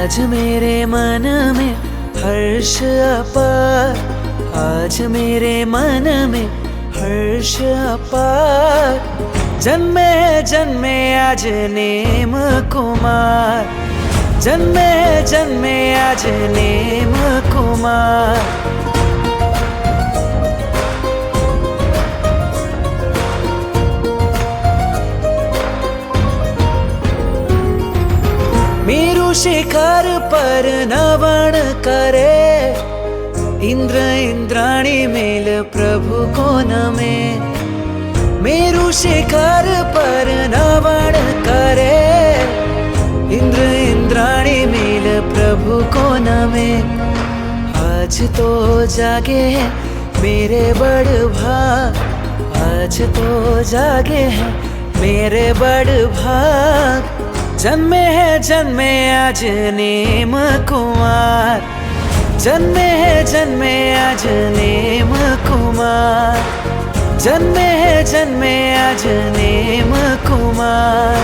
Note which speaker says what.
Speaker 1: आज मेरे मन में हर्ष अपार, आज मेरे मन में हर्ष अपार। जन्मे जन्मे आज नेम कुमार, जन्मे जन्मे आज नेम कुमार। मेरु शिखर पर नवन करे, इंद्र इंद्राणी मेल प्रभु को नमे। मेरु शिखर पर नवन करे, इंद्र इंद्राणी मेल प्रभु को नमे। आज तो जागे हैं मेरे बड़ भाग, आज तो जागे हैं मेरे बड़ भाग। जन्मे आज नेम कुमार, जन्मे आज नेम कुमार, जन्मे आज नेम कुमार।